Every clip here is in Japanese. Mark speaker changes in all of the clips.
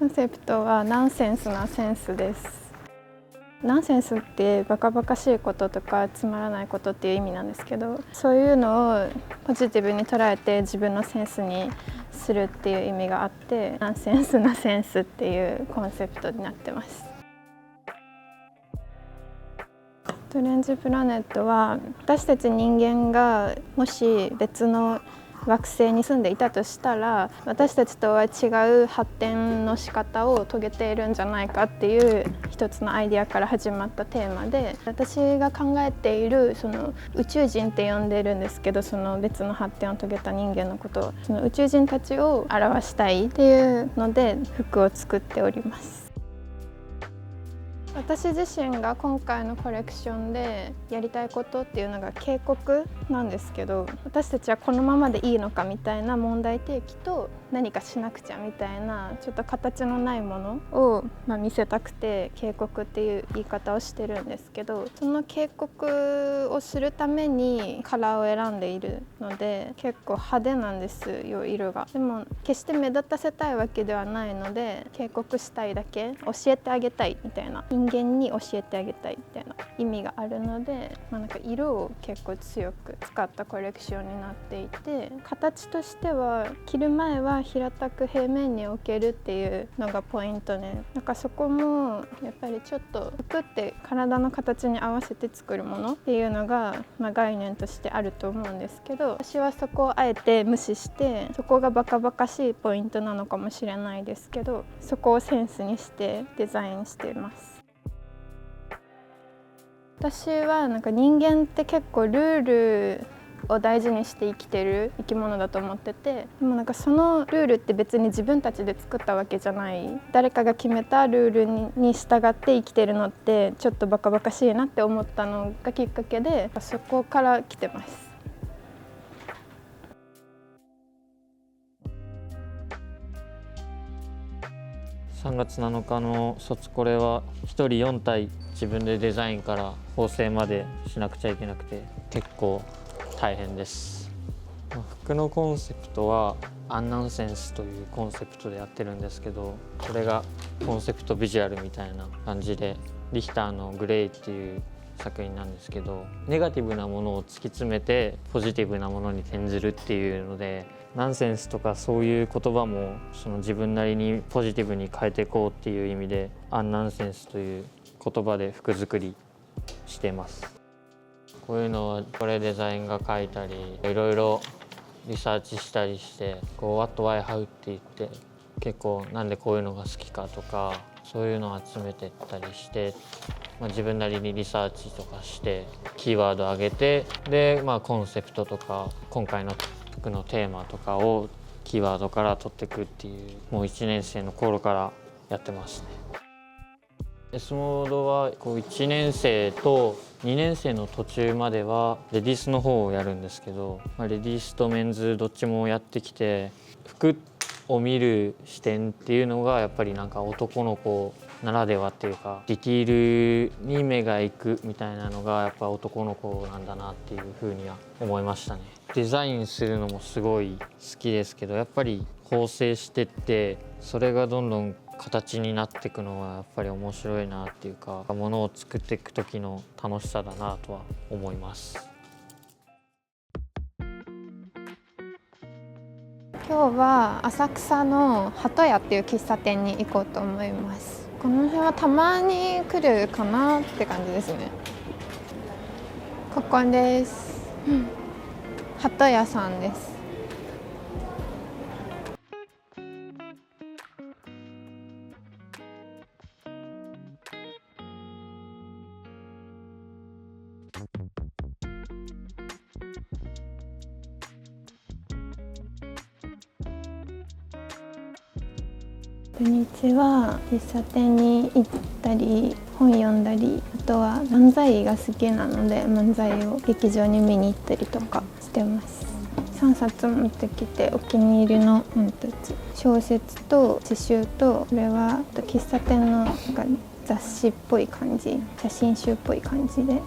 Speaker 1: コンセプトはナンセンスなセンスです。ナンセンスってバカバカしいこととかつまらないことっていう意味なんですけど、そういうのをポジティブに捉えて自分のセンスにするっていう意味があって、ナンセンスなセンスっていうコンセプトになってます。ストレンジプラネットは私たち人間がもし別の惑星に住んでいたとしたら、私たちとは違う発展の仕方を遂げているんじゃないかっていう一つのアイデアから始まったテーマで、私が考えているその宇宙人って呼んでるんですけど、その別の発展を遂げた人間のことを、その宇宙人たちを表したいっていうので服を作っております。私自身が今回のコレクションでやりたいことっていうのが警告なんですけど、私たちはこのままでいいのかみたいな問題提起と、何かしなくちゃみたいなちょっと形のないものを見せたくて警告っていう言い方をしてるんですけど、その警告をするためにカラーを選んでいるので結構派手なんですよ、色が。でも決して目立たせたいわけではないので、警告したいだけ、教えてあげたいみたいな、人間に教えてあげたいみたいな意味があるので、なんか色を結構強く使ったコレクションになっていて、形としては着る前は平たく平面に置けるっていうのがポイントね。なんかそこもやっぱりちょっと服って体の形に合わせて作るものっていうのが、概念としてあると思うんですけど、私はそこをあえて無視して、そこがバカバカしいポイントなのかもしれないですけど、そこをセンスにしてデザインしています。私はなんか人間って結構ルールを大事にして生きてる生き物だと思ってて、でもなんかそのルールって別に自分たちで作ったわけじゃない、誰かが決めたルールに従って生きてるのってちょっとバカバカしいなって思ったのがきっかけで、そこから来てます。
Speaker 2: 3月7日の卒コレは1人4体自分でデザインから縫製までしなくちゃいけなくて結構大変です。服のコンセプトはアンナンセンスというコンセプトでやってるんですけど、これがコンセプトビジュアルみたいな感じで、リヒターのグレイっていう作品なんですけど、ネガティブなものを突き詰めてポジティブなものに転ずるっていうので、ナンセンスとかそういう言葉もその自分なりにポジティブに変えていこうっていう意味で、アンナンセンスという言葉で服作りしています。こういうのはこれデザインが描いたり、いろいろリサーチしたりして、What, Why, How って言って結構なんでこういうのが好きかとか、そういうのを集めてったりして、自分なりにリサーチとかしてキーワードを上げて、で、コンセプトとか今回の服のテーマとかをキーワードから取っていくっていう、もう1年生の頃からやってますね。Sモードは1年生と2年生の途中まではレディースの方をやるんですけど、レディースとメンズどっちもやってきて、服を見る視点っていうのがやっぱりなんか男の子ならではっていうか、ディティールに目が行くみたいなのがやっぱ男の子なんだなっていうふうには思いましたね。デザインするのもすごい好きですけど、やっぱり構成してってそれがどんどん形になっていくのはやっぱり面白いなっていうか、ものを作っていく時の楽しさだなとは思います。
Speaker 1: 今日は浅草の鳩屋っていう喫茶店に行こうと思います。この辺はたまに来るかなって感じですね。ここです。鳩屋さんです。土日は喫茶店に行ったり本読んだり、あとは漫才が好きなので漫才を劇場に見に行ったりとかしてます。3冊持ってきて、お気に入りの小説と詩集と、これは喫茶店のなんか雑誌っぽい感じ、写真集っぽい感じで。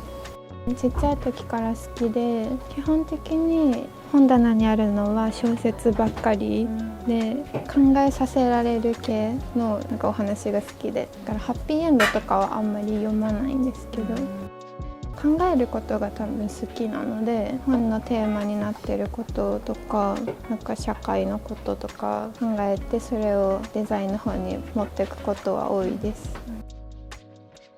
Speaker 1: ちっちゃい時から好きで、基本的に本棚にあるのは小説ばっかりで、考えさせられる系のなんかお話が好きで、だからハッピーエンドとかはあんまり読まないんですけど、考えることが多分好きなので、本のテーマになっていることとか、なんか社会のこととか考えて、それをデザインの方に持っていくことは多いです。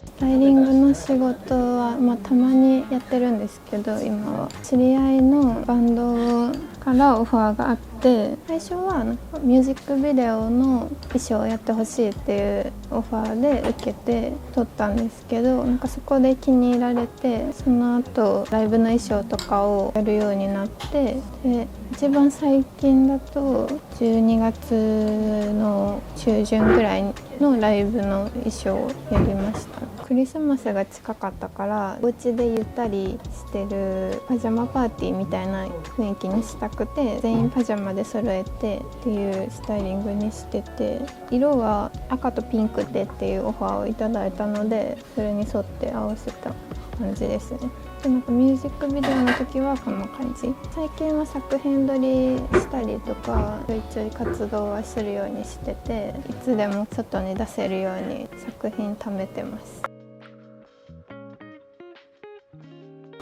Speaker 1: スタイリングの仕事は、たまにやってるんですけど、今は知り合いのバンドからオファーがあって、最初はなんかミュージックビデオの衣装をやってほしいっていうオファーで受けて撮ったんですけど、なんかそこで気に入られて、その後ライブの衣装とかをやるようになって、で一番最近だと12月の中旬ぐらいのライブの衣装をやりました。クリスマスが近かったから、お家でゆったりしてるパジャマパーティーみたいな雰囲気にしたくて、全員パジャマで揃えてっていうスタイリングにしてて、色は赤とピンクでっていうオファーをいただいたので、それに沿って合わせた感じですね。でなんかミュージックビデオの時はこんな感じ。最近は作品撮りしたりとか、ちょいちょい活動はするようにしてて、いつでも外に出せるように作品貯めてます。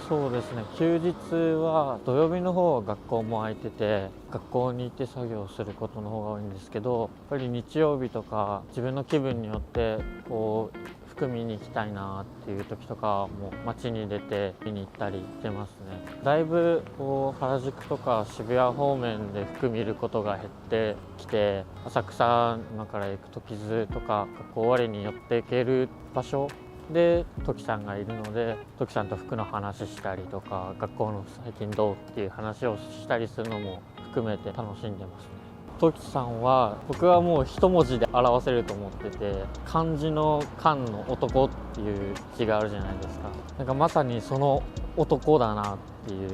Speaker 2: そうですね、休日は土曜日の方は学校も空いてて、学校に行って作業することの方が多いんですけど、やっぱり日曜日とか自分の気分によってこう服見に行きたいなっていう時とかも街に出て見に行ったりしてますね。だいぶこう原宿とか渋谷方面で服見ることが減ってきて、浅草今から行く時津とか学校終わりに寄っていける場所でトキさんがいるので、トキさんと服の話したりとか、学校の最近どうっていう話をしたりするのも含めて楽しんでますね。トキさんは僕はもう一文字で表せると思ってて、漢字の漢の男っていう字があるじゃないですか。なんかまさにその男だなっていう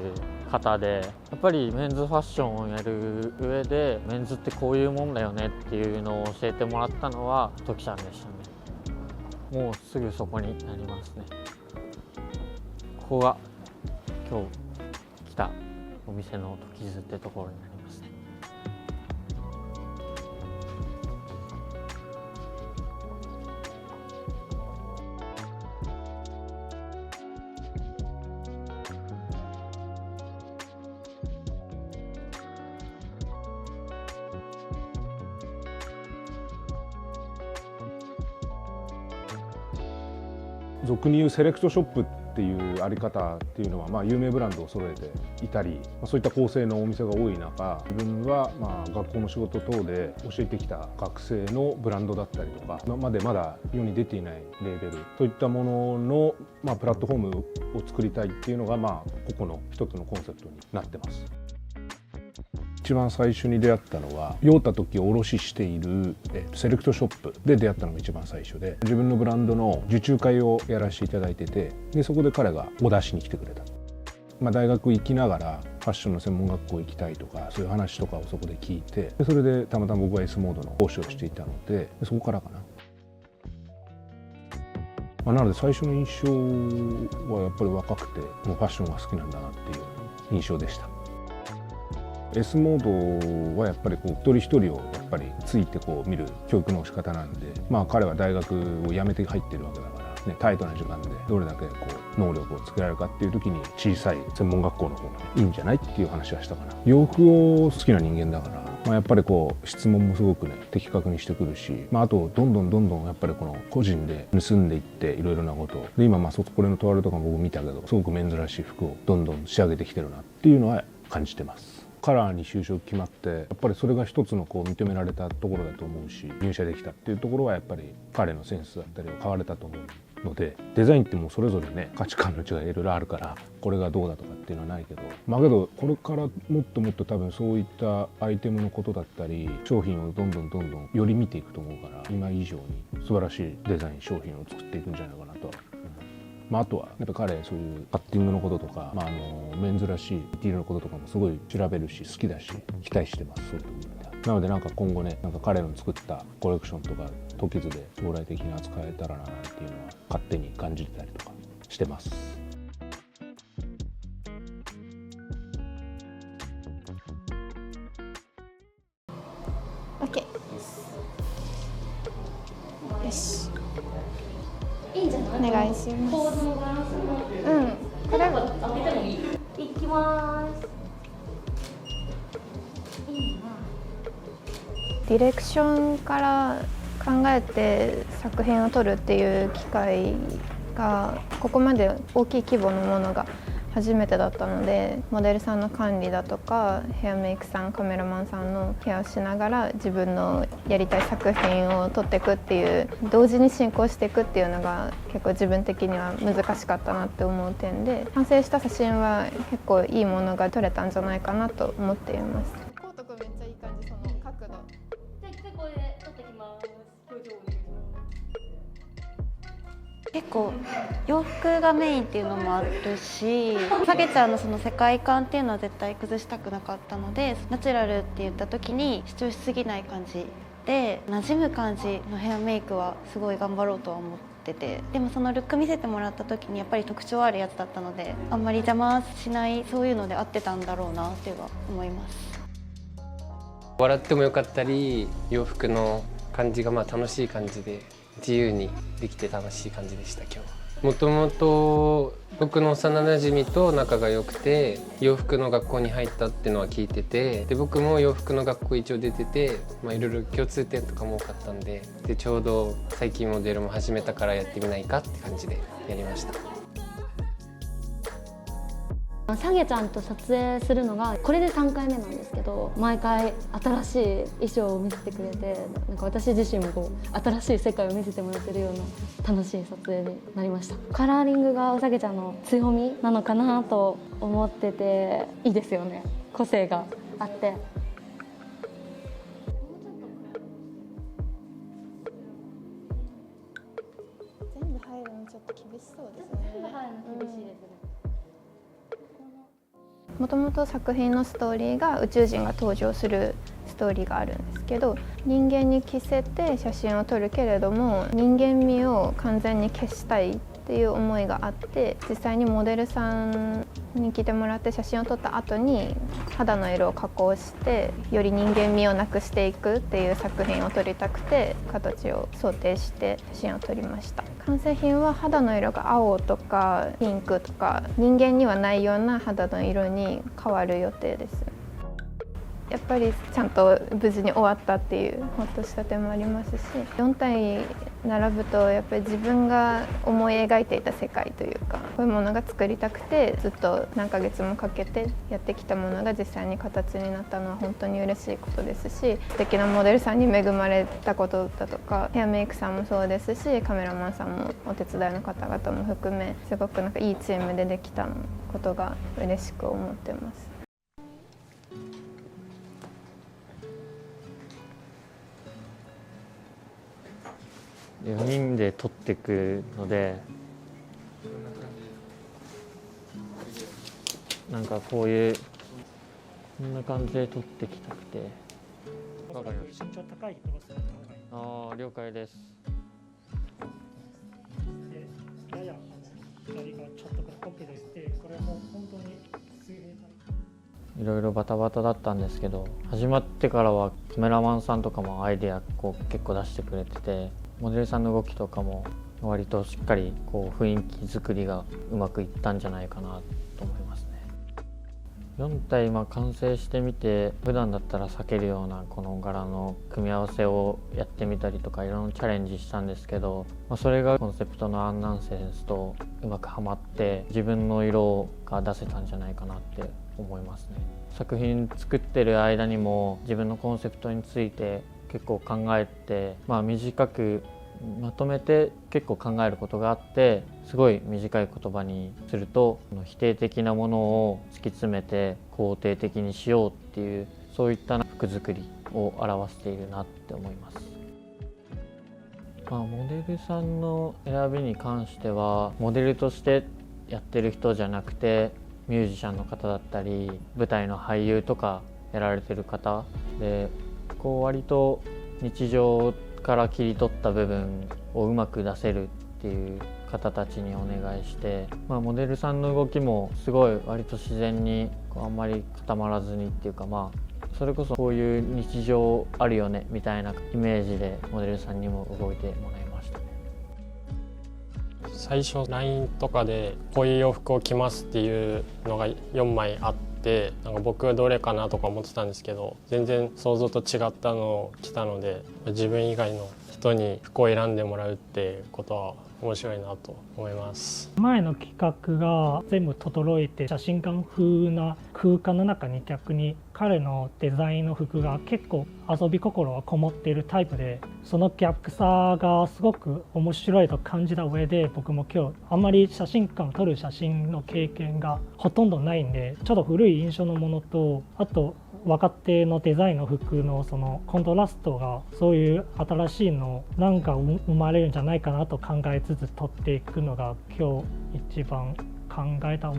Speaker 2: 方で、やっぱりメンズファッションをやる上でメンズってこういうもんだよねっていうのを教えてもらったのはトキさんでしたね。もうすぐそこになりますね。ここが今日来たお店の時津ってところになりますね。
Speaker 3: 俗に言うセレクトショップっていうあり方っていうのは、有名ブランドを揃えていたり、そういった構成のお店が多い中、自分は学校の仕事等で教えてきた学生のブランドだったりとか、今までまだ世に出ていないレーベルといったものの、プラットフォームを作りたいっていうのが、ここの一つのコンセプトになってます。一番最初に出会ったのは、酔った時卸しているセレクトショップで出会ったのが一番最初で、自分のブランドの受注会をやらせていただいてて、でそこで彼がオーダーしに来てくれた。大学行きながらファッションの専門学校行きたいとか、そういう話とかをそこで聞いて、でそれでたまたま僕は S モードの講師をしていたので、そこからかな。なので最初の印象はやっぱり若くて、もうファッションが好きなんだなっていう印象でした。S モードはやっぱり一人一人をやっぱりついて見る教育の仕方なんで、彼は大学を辞めて入ってるわけだから、タイトな時間でどれだけ能力をつけられるかっていう時に、小さい専門学校の方がいいんじゃないっていう話はしたかな。洋服を好きな人間だから、やっぱり質問もすごくね的確にしてくるし、あとどんどんやっぱり個人で盗んでいっていろいろなことで、今これのトワールとかも僕見たけど、すごく珍しい服をどんどん仕上げてきてるなっていうのは感じてます。カラーに就職決まって、やっぱりそれが一つの認められたところだと思うし、入社できたっていうところはやっぱり彼のセンスだったりを買われたと思うので、デザインってもうそれぞれね価値観の違いいろいろあるから、これがどうだとかっていうのはないけど、けどこれからもっともっと多分そういったアイテムのことだったり商品をどんどんより見ていくと思うから、今以上に素晴らしいデザイン商品を作っていくんじゃないかなとは。あとはやっぱ彼そういうカッティングのこととか、メンズらしいディティールのこととかもすごい調べるし好きだし、期待してます。そういうところでなので今後ね、彼の作ったコレクションとか時津で将来的に扱えたらなっていうのは勝手に感じてたりとかしてます。
Speaker 1: OK よし
Speaker 4: いいんじゃない？
Speaker 1: お願いします。
Speaker 4: 構図のバランスも。
Speaker 1: うんこれ
Speaker 4: 開けてもいい？いきます。いいな。
Speaker 1: ディレクションから考えて作品を撮るっていう機会がここまで大きい規模のものが初めてだったので、モデルさんの管理だとかヘアメイクさんカメラマンさんのケアをしながら自分のやりたい作品を撮っていくっていう同時に進行していくっていうのが結構自分的には難しかったなって思う点で、完成した写真は結構いいものが撮れたんじゃないかなと思っています。コウト君めっちゃいい感じ、その角度。
Speaker 4: じゃあこれで撮ってきます。表情お願いします。
Speaker 5: 結構洋服がメインっていうのもあるし、サゲちゃんのその世界観っていうのは絶対崩したくなかったので、ナチュラルって言った時に主張しすぎない感じで馴染む感じのヘアメイクはすごい頑張ろうとは思ってて、でもそのルック見せてもらった時にやっぱり特徴あるやつだったので、あんまり邪魔しないそういうので合ってたんだろうなっては思います。
Speaker 6: 笑ってもよかったり、洋服の感じが楽しい感じで自由にできて楽しい感じでした。今日はもともと僕の幼なじみと仲が良くて洋服の学校に入ったっていうのは聞いてて、で僕も洋服の学校一応出てて、いろいろ共通点とかも多かったんで、ちょうど最近モデルも始めたからやってみないかって感じでやりました。
Speaker 4: サゲちゃんと撮影するのがこれで3回目なんですけど、毎回新しい衣装を見せてくれて、なんか私自身もこう新しい世界を見せてもらってるような楽しい撮影になりました。カラーリングがサゲちゃんの強みなのかなと思ってて、いいですよね、個性があって。
Speaker 1: 全部入るのちょっと厳しそうですね。
Speaker 4: 全部入るの厳しいですね。
Speaker 1: もともと作品のストーリーが宇宙人が登場するストーリーがあるんですけど、人間に着せて写真を撮るけれども人間味を完全に消したいっていう思いがあって、実際にモデルさんに来てもらって写真を撮った後に肌の色を加工してより人間味をなくしていくっていう作品を撮りたくて形を想定して写真を撮りました。完成品は肌の色が青とかピンクとか人間にはないような肌の色に変わる予定です。やっぱりちゃんと無事に終わったっていうほっとした点もありますし、4体並ぶとやっぱり自分が思い描いていた世界というか、こういうものが作りたくてずっと何ヶ月もかけてやってきたものが実際に形になったのは本当に嬉しいことですし、素敵なモデルさんに恵まれたことだとか、ヘアメイクさんもそうですしカメラマンさんもお手伝いの方々も含め、すごくなんかいいチームでできたことが嬉しく思ってます。
Speaker 2: 4人で撮っていくので、なんかこんな感じで撮ってきたくて。わかりました。
Speaker 7: 身長高い人がする方がいい。
Speaker 2: ああ、了解です。
Speaker 7: で、やや左がちょっとこっぺでして、これも本当に水平
Speaker 2: いろいろバタバタだったんですけど、始まってからはカメラマンさんとかもアイデア結構出してくれてて、モデルさんの動きとかも割としっかり雰囲気作りがうまくいったんじゃないかなと思いますね。4体完成してみて、普段だったら避けるようなこの柄の組み合わせをやってみたりとかいろんなチャレンジしたんですけど、それがコンセプトのアンナンセンスとうまくはまって自分の色が出せたんじゃないかなって思いますね。作品作ってる間にも自分のコンセプトについて結構考えて、短くまとめて結構考えることがあって、すごい短い言葉にすると否定的なものを突き詰めて肯定的にしようっていう、そういった服作りを表しているなって思います。モデルさんの選びに関しては、モデルとしてやってる人じゃなくてミュージシャンの方だったり舞台の俳優とかやられてる方で、割と日常から切り取った部分をうまく出せるっていう方たちにお願いして、モデルさんの動きもすごい割と自然にあんまり固まらずにっていうか、それこそこういう日常あるよねみたいなイメージでモデルさんにも動いてもらいましたね。
Speaker 8: 最初 LINE とかでこういう洋服を着ますっていうのが4枚あって、なんか僕はどれかなとか思ってたんですけど、全然想像と違ったのを着たので、自分以外の人に服を選んでもらうってことは面白いなと思います。
Speaker 7: 前の企画が全部整えて写真館風な空間の中に逆に彼のデザインの服が結構遊び心がこもっているタイプで、そのギャップさがすごく面白いと感じた上で、僕も今日あんまり写真館撮る写真の経験がほとんどないんで、ちょっと古い印象のものと、あと若手のデザインの服のそのコントラストが、そういう新しいのなんか生まれるんじゃないかなと考えつつ撮っていくのが今日一番考えた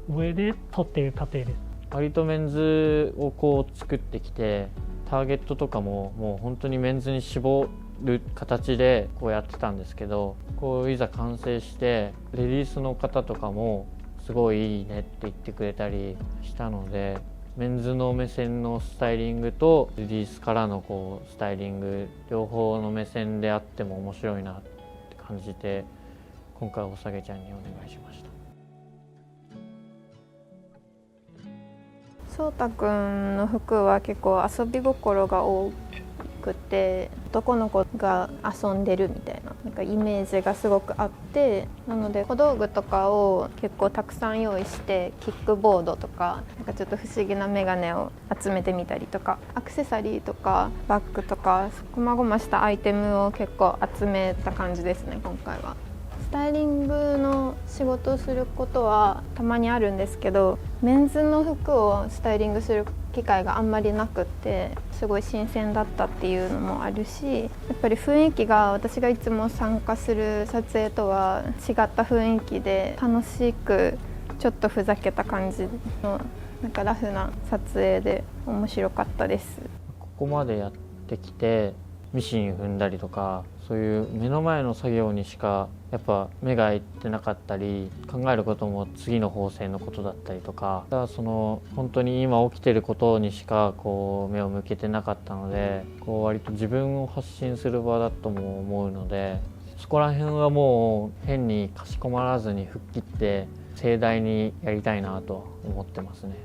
Speaker 7: 上で撮っている過程です。
Speaker 2: 割とメンズをこう作ってきて、ターゲットとかももう本当にメンズに絞る形でこうやってたんですけど、こういざ完成してレディースの方とかもすごいいいねって言ってくれたりしたので、メンズの目線のスタイリングとレディースからのこうスタイリング両方の目線であっても面白いなって感じて、今回おさげちゃんにお願いしました。
Speaker 1: そうたくんの服は結構遊び心が多くて、男の子が遊んでるみたいな、なんかイメージがすごくあって、なので小道具とかを結構たくさん用意して、キックボードとか、なんかちょっと不思議なメガネを集めてみたりとか、アクセサリーとかバッグとか細々したアイテムを結構集めた感じですね、今回は。スタイリングの仕事をすることはたまにあるんですけど、メンズの服をスタイリングする機会があんまりなくって、すごい新鮮だったっていうのもあるし、やっぱり雰囲気が私がいつも参加する撮影とは違った雰囲気で、楽しくちょっとふざけた感じのなんかラフな撮影で面白かったです。
Speaker 2: ここまでやってきてミシン踏んだりとか、そういう目の前の作業にしかやっぱ目がいってなかったり、考えることも次の縫製のことだったりとか、その本当に今起きてることにしかこう目を向けてなかったので、こう割と自分を発信する場だとも思うので、そこら辺はもう変にかしこまらずに吹っ切って盛大にやりたいなと思ってますね。